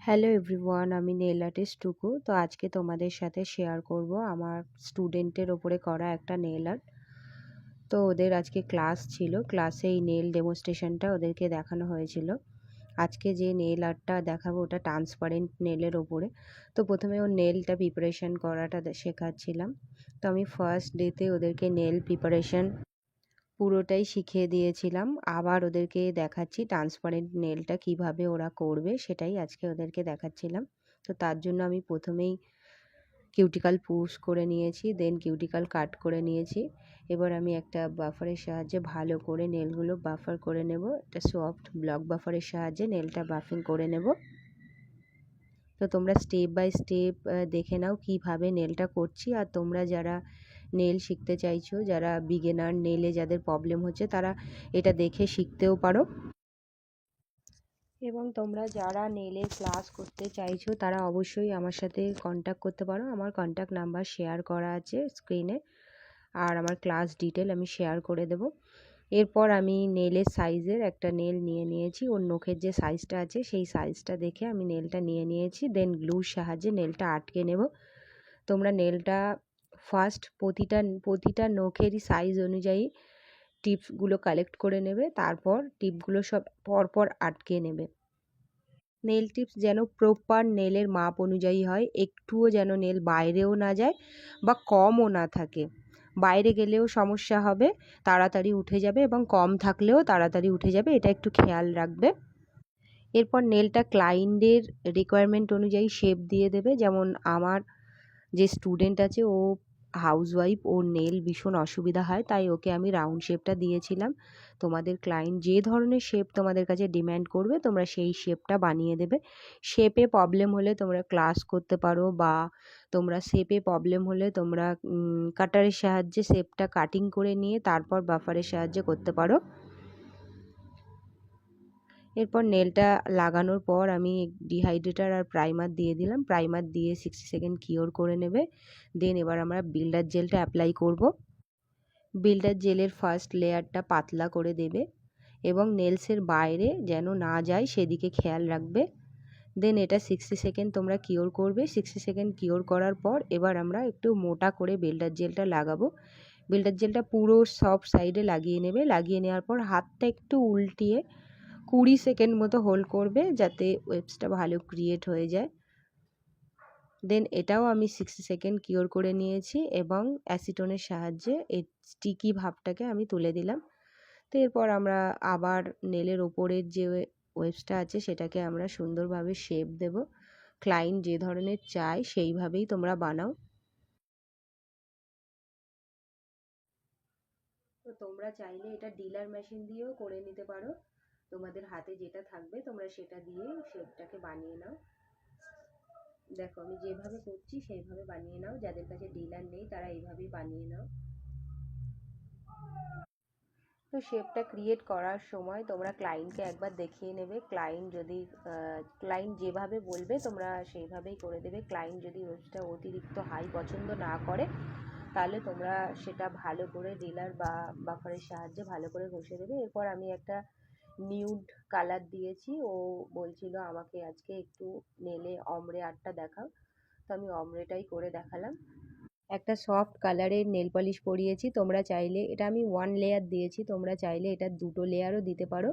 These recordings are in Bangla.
হ্যালো এভরিওয়ান, আমি নেল আর্টিস্ট টুকু। তো আজকে তোমাদের সাথে শেয়ার করব আমার স্টুডেন্টের ওপরে করা একটা নেল আর্ট। তো ওদের আজকে ক্লাস ছিল, ক্লাসে এই নেল ডেমনস্ট্রেশনটা ওদেরকে দেখানো হয়েছিল। আজকে যে নেল আর্টটা দেখাবো ওটা ট্রান্সপারেন্ট নেলের ওপরে। তো প্রথমে ওর নেলটা প্রিপারেশন করাটা শেখাচ্ছিলাম। তো আমি ফার্স্ট ডেতে ওদেরকে নেল প্রিপারেশন পুরোটাই শিখিয়ে দিয়েছিলাম। আবার ওদেরকে দেখাচ্ছি ট্রান্সপারেন্ট নেলটা কিভাবে ওরা করবে, সেটাই আজকে ওদেরকে দেখাচ্ছিলাম। তো তার জন্য আমি প্রথমেই কিউটিক্যাল পুশ করে নিয়েছি, দেন কিউটিক্যাল কাট করে নিয়েছি। এবার আমি একটা বাফারের সাহায্যে ভালো করে নেলগুলো বাফার করে নেব। একটা সফট ব্লক বাফারের সাহায্যে নেলটা বাফিং করে নেব। তো তোমরা স্টেপ বাই স্টেপ দেখে নাও কিভাবে নেলটা করছি। আর তোমরা যারা নেল শিখতে চাইছো, যারা বিগিনার, নেলে যাদের প্রবলেম হচ্ছে, তারা এটা দেখে শিখতেও পারো। এবং তোমরা যারা নেলের ক্লাস করতে চাইছো তারা অবশ্যই আমার সাথে কন্ট্যাক্ট করতে পারো। আমার কন্ট্যাক্ট নাম্বার শেয়ার করা আছে স্ক্রিনে, আর আমার ক্লাস ডিটেল আমি শেয়ার করে দেব। এরপর আমি নেলের সাইজের একটা নেল নিয়ে নিয়েছি। ওর নখের যে সাইজটা আছে সেই সাইজটা দেখে আমি নেলটা নিয়ে নিয়েছি। দেন গ্লুর সাহায্যে নেলটা আটকে নেব। তোমরা নেলটা ফার্স্ট প্রতিটা নখেরই সাইজ অনুযায়ী টিপসগুলো কালেক্ট করে নেবে, তারপর টিপগুলো সব পরপর আটকে নেবে। নেল টিপস যেন প্রপার নেলের মাপ অনুযায়ী হয়, একটুও যেন নেল বাইরেও না যায় বা কমও না থাকে। বাইরে গেলেও সমস্যা হবে, তাড়াতাড়ি উঠে যাবে, এবং কম থাকলেও তাড়াতাড়ি উঠে যাবে, এটা একটু খেয়াল রাখবে। এরপর নেলটা ক্লায়েন্টের রিকোয়ারমেন্ট অনুযায়ী শেপ দিয়ে দেবে। যেমন আমার যে স্টুডেন্ট আছে, ও হাউসওয়াইফ, ওর নেল ভীষণ অসুবিধা হয়, তাই ওকে আমি রাউন্ড শেপটা দিয়েছিলাম। তোমাদের ক্লায়েন্ট যে ধরনের শেপ তোমাদের কাছে ডিম্যান্ড করবে তোমরা সেই শেপটা বানিয়ে দেবে। শেপে প্রবলেম হলে তোমরা ক্লাস করতে পারো, বা তোমরা শেপে প্রবলেম হলে তোমরা কাটারের সাহায্যে শেপটা কাটিং করে নিয়ে তারপর বাফারের সাহায্যে করতে পারো। এরপর নেলটা লাগানোর পর আমি ডিহাইড্রেটার আর প্রাইমার দিয়ে দিলাম। প্রাইমার দিয়ে 60 সেকেন্ড কিওর করে নেবে। দেন এবার আমরা বিল্ডার জেলটা অ্যাপ্লাই করব। বিল্ডার জেলের ফার্স্ট লেয়ারটা পাতলা করে দেবে এবং নেলসের বাইরে যেন না যায় সেদিকে খেয়াল রাখবে। দেন এটা 60 সেকেন্ড তোমরা কিওর করবে। 60 সেকেন্ড কিওর করার পর এবার আমরা একটু মোটা করে বিল্ডার জেলটা লাগাবো। বিল্ডার জেলটা পুরো সব সাইডে লাগিয়ে নেবে। লাগিয়ে নেওয়ার পর হাতটা একটু উল্টিয়ে 20 সেকেন্ড মতো হোল্ড করবে, যাতে ওয়েবসটা ভালো ক্রিয়েট হয়ে যায়। দেন এটাও আমি 60 সেকেন্ড কিওর করে নিয়েছি এবং অ্যাসিটোনের সাহায্যে এই স্টিকি ভাবটাকে আমি তুলে দিলাম। তো এরপর আমরা আবার নেলের ওপরের যে ওয়েবসটা আছে সেটাকে আমরা সুন্দরভাবে শেপ দেব। ক্লায়েন্ট যে ধরনের চায় সেইভাবেই তোমরা বানাও। তো তোমরা চাইলে এটা ডিলার মেশিন দিয়েও করে নিতে পারো। তোমাদের হাতে যেটা থাকবে তোমরা সেটা দিয়ে শেপটাকে বানিয়ে নাও। দেখো আমি যেভাবে করছি সেইভাবে বানিয়ে নাও। যাদের কাছে ডিলার নেই তারা এইভাবেই বানিয়ে নাও। তো শেপটা ক্রিয়েট করার সময় তোমরা ক্লায়েন্টকে একবার দেখিয়ে নেবে। ক্লায়েন্ট যেভাবে বলবে তোমরা সেইভাবেই করে দেবে। ক্লায়েন্ট যদি ওয়েবসটা অতিরিক্ত হাই পছন্দ না করে তাহলে তোমরা সেটা ভালো করে ডিলার বা বাফারের সাহায্যে ভালো করে ঘষে দেবে। এরপর আমি একটা নিউড কালার দিয়েছি। ও বলছিল আমাকে আজকে একটু নেলে অমরে আর্টটা দেখাও, তো আমি অমরেটাই করে দেখালাম। একটা সফট কালারের নেল পলিশ পরিয়েছি। তোমরা চাইলে, এটা আমি 1 লেয়ার দিয়েছি, তোমরা চাইলে এটা 2টো লেয়ারও দিতে পারো।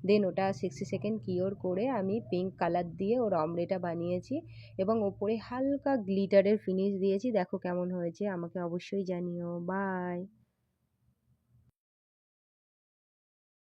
দেন ওটা 60 সেকেন্ড কিওর করে আমি পিঙ্ক কালার দিয়ে ওর অমরেটা বানিয়েছি এবং ওপরে হালকা গ্লিটারের ফিনিশ দিয়েছি। দেখো কেমন হয়েছে, আমাকে অবশ্যই জানিও। বাই।